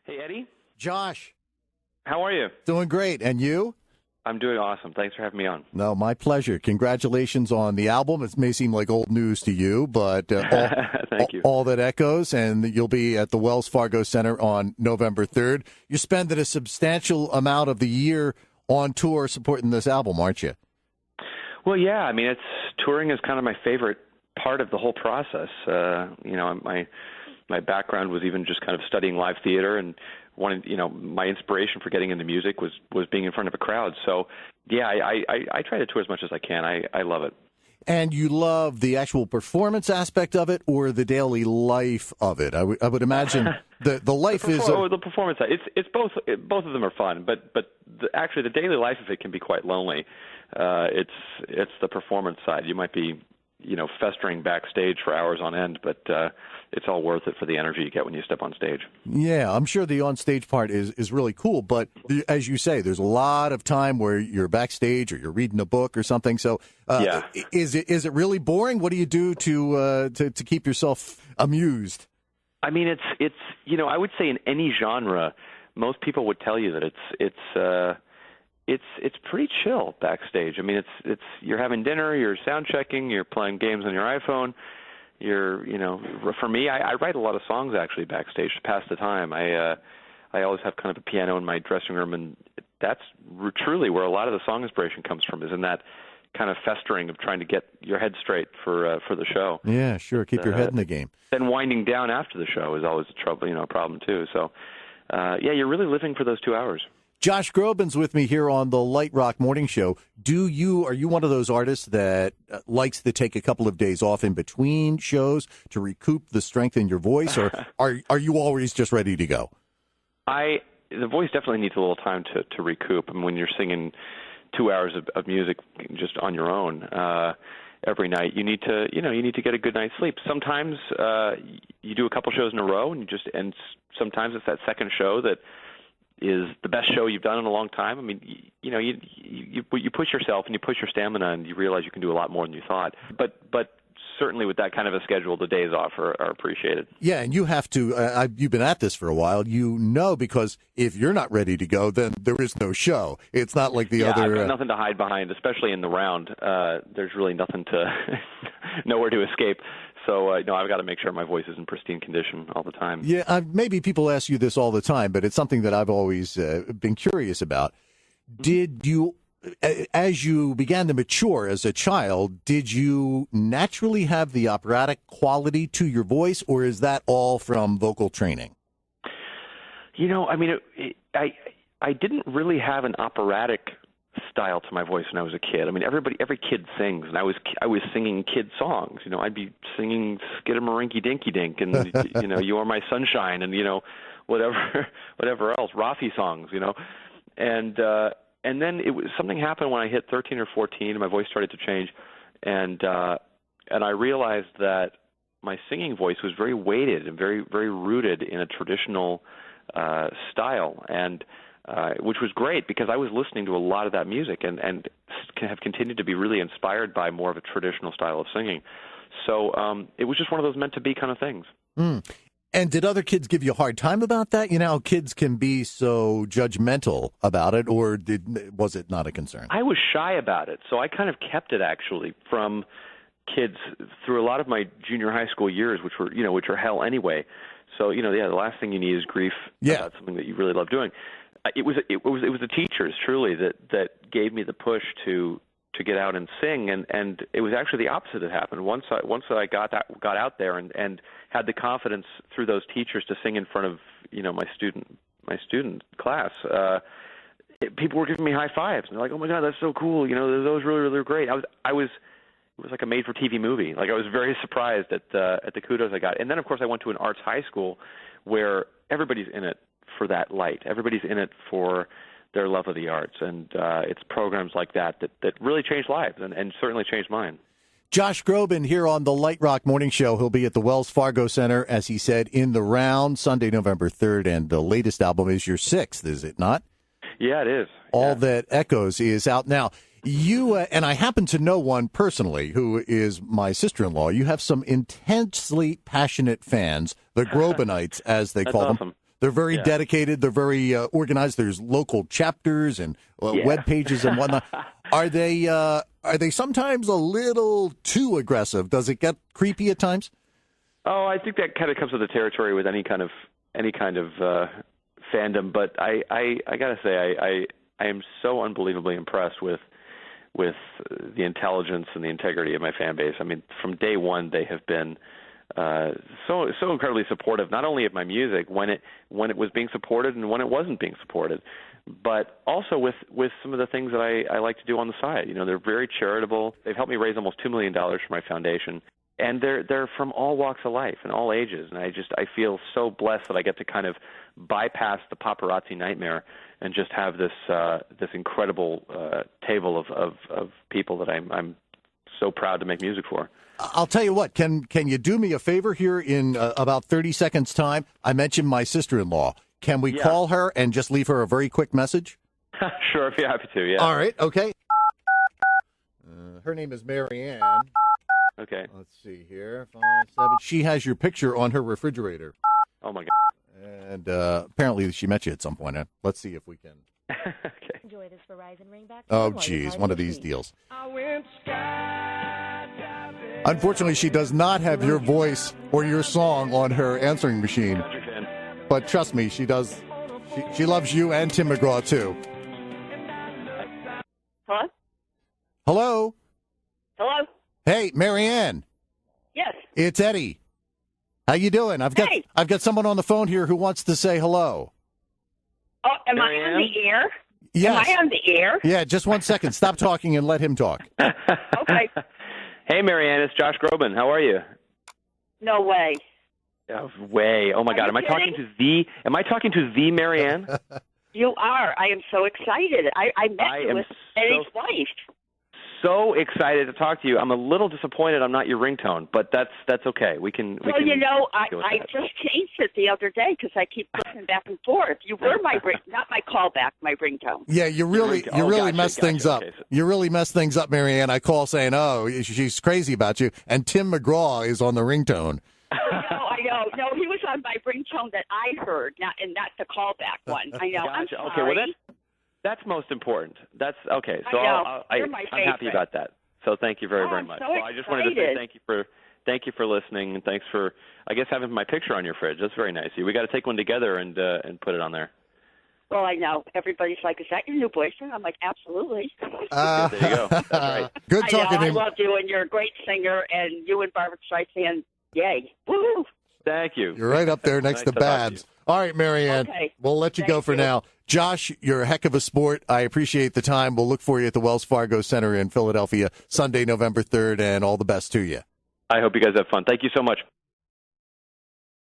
Hey, Eddie. Josh. How are you? Doing great. And you? I'm doing awesome. Thanks for having me on. No, my pleasure. Congratulations on the album. It may seem like old news to you, but Thank you. All that echoes, and you'll be at the Wells Fargo Center on November 3rd. You're spending a substantial amount of the year on tour supporting this album, aren't you? Well, yeah. I mean, touring is kind of my favorite part of the whole process. My background was even just kind of studying live theater, and my inspiration for getting into music was being in front of a crowd. So, yeah, I try to tour as much as I can. I love it. And you love the actual performance aspect of it, or the daily life of it? I would imagine the life the performance side. It's both. Both of them are fun, but actually the daily life of it can be quite lonely. It's the performance side. You might be festering backstage for hours on end, but it's all worth it for the energy you get when you step on stage. Yeah, I'm sure the on-stage part is really cool, but as you say, there's a lot of time where you're backstage or you're reading a book or something. So yeah. Is it really boring? What do you do to keep yourself amused? I mean, it's I would say in any genre, most people would tell you that it's pretty chill backstage. I mean, it's you're having dinner, you're sound checking, you're playing games on your iPhone. For me, I write a lot of songs actually backstage to pass the time. I always have kind of a piano in my dressing room, and that's truly where a lot of the song inspiration comes from, is in that kind of festering of trying to get your head straight for the show. Yeah, sure. Keep your head in the game. Then winding down after the show is always a problem too. So, you're really living for those 2 hours. Josh Groban's with me here on the Light Rock Morning Show. Are you one of those artists that likes to take a couple of days off in between shows to recoup the strength in your voice, or are you always just ready to go? The voice definitely needs a little time to recoup. I mean, when you're singing 2 hours of music just on your own every night, you need to get a good night's sleep. Sometimes you do a couple shows in a row, and sometimes it's that second show that is the best show you've done in a long time. I mean, you push yourself and you push your stamina, and you realize you can do a lot more than you thought. But certainly with that kind of a schedule, the days off are appreciated. Yeah, and you have to. You've been at this for a while, because if you're not ready to go, then there is no show. It's not like the other. I've got nothing to hide behind, especially in the round. There's really nothing nowhere to escape. So, I've got to make sure my voice is in pristine condition all the time. Yeah, maybe people ask you this all the time, but it's something that I've always been curious about. Did you, as you began to mature as a child, did you naturally have the operatic quality to your voice, or is that all from vocal training? I didn't really have an operatic style to my voice when I was a kid. I mean, every kid sings, and I was singing kid songs. I'd be singing Skidamarinky Dinky Dink, and You Are My Sunshine, and whatever else, Rafi songs, and then something happened when I hit 13 or 14, and my voice started to change, and I realized that my singing voice was very weighted and very, very rooted in a traditional style, and which was great because I was listening to a lot of that music and have continued to be really inspired by more of a traditional style of singing. So it was just one of those meant-to-be kind of things. Mm. And did other kids give you a hard time about that? How kids can be so judgmental about it, or was it not a concern? I was shy about it, so I kind of kept it actually from kids through a lot of my junior high school years, which are hell anyway. So the last thing you need is grief about something that you really love doing. It was the teachers truly that gave me the push to get out and sing, and it was actually the opposite that happened. Once I got out there and had the confidence through those teachers to sing in front of my student class, people were giving me high fives, and they're like, "Oh my God, that's so cool! Those really, really great." It was like a made-for-TV movie. Like, I was very surprised at the kudos I got. And then, of course, I went to an arts high school where everybody's in it for that light. Everybody's in it for their love of the arts. And it's programs like that really changed lives and certainly changed mine. Josh Groban here on the Light Rock Morning Show. He'll be at the Wells Fargo Center, as he said, in the round, Sunday, November 3rd. And the latest album is your 6th, is it not? Yeah, it is. All That Echoes is out now. You, and I happen to know one personally who is my sister-in-law. You have some intensely passionate fans, the Grobanites, as they call them. They're very dedicated. They're very organized. There's local chapters and web pages and whatnot. Are they sometimes a little too aggressive? Does it get creepy at times? Oh, I think that kind of comes with the territory with any kind of fandom. But I gotta say, I am so unbelievably impressed with the intelligence and the integrity of my fan base. I mean, from day one, they have been so incredibly supportive, not only of my music when it was being supported and when it wasn't being supported, but also with some of the things that I like to do on the side. You know, they're very charitable. They've helped me raise almost $2 million for my foundation. And they're from all walks of life and all ages, and I feel so blessed that I get to kind of bypass the paparazzi nightmare and just have this incredible table of people that I'm so proud to make music for. I'll tell you what. Can you do me a favor here in about 30 seconds time? I mentioned my sister-in-law. Can we call her and just leave her a very quick message? Sure, I'd be happy to. Yeah. All right. Okay. Her name is Marianne. Okay. Let's see here. 5, 7. She has your picture on her refrigerator. Oh, my God. And apparently she met you at some point. Let's see if we can. Okay. Enjoy this Verizon ringback. Oh, geez. One of these deals. Unfortunately, she does not have your voice or your song on her answering machine. But trust me, she does. She loves you and Tim McGraw, too. Hello? Hello? Hello? Hey, Marianne. Yes. It's Eddie. How you doing? I've got someone on the phone here who wants to say hello. Oh, am I on the air? Yes. Am I on the air? Yeah, just 1 second. Stop talking and let him talk. Okay. Hey, Marianne, it's Josh Groban. How are you? No way. Oh, way. Oh, my God. Am I talking to the Marianne? You are. I am so excited. I met you with Eddie's wife. So excited to talk to you. I'm a little disappointed I'm not your ringtone, but that's okay. We can. Well, you know, I just changed it the other day because I keep flipping back and forth. You were not my callback, my ringtone. Yeah, you really mess things up. Okay, so. You really mess things up, Marianne. I call saying, "Oh, she's crazy about you," and Tim McGraw is on the ringtone. I know. No, he was on my ringtone that I heard, not the callback one. I know. Gotcha. I'm sorry. Okay, well that's most important. That's okay. So I'm happy about that. So thank you very much. So well, I just wanted to say thank you for listening, and thanks for having my picture on your fridge. That's very nice of you. We got to take one together and put it on there. Well, I know. Everybody's like, "Is that your new boyfriend?" I'm like, "Absolutely." There you go. That's right. Good talking to I him. love you, and you're a great singer, and you and Barbara Streisand, yay. Woo! Thank you. You're right up there next to Babs. All right, Marianne. Okay. We'll let you go for now. Josh, you're a heck of a sport. I appreciate the time. We'll look for you at the Wells Fargo Center in Philadelphia Sunday, November 3rd, and all the best to you. I hope you guys have fun. Thank you so much.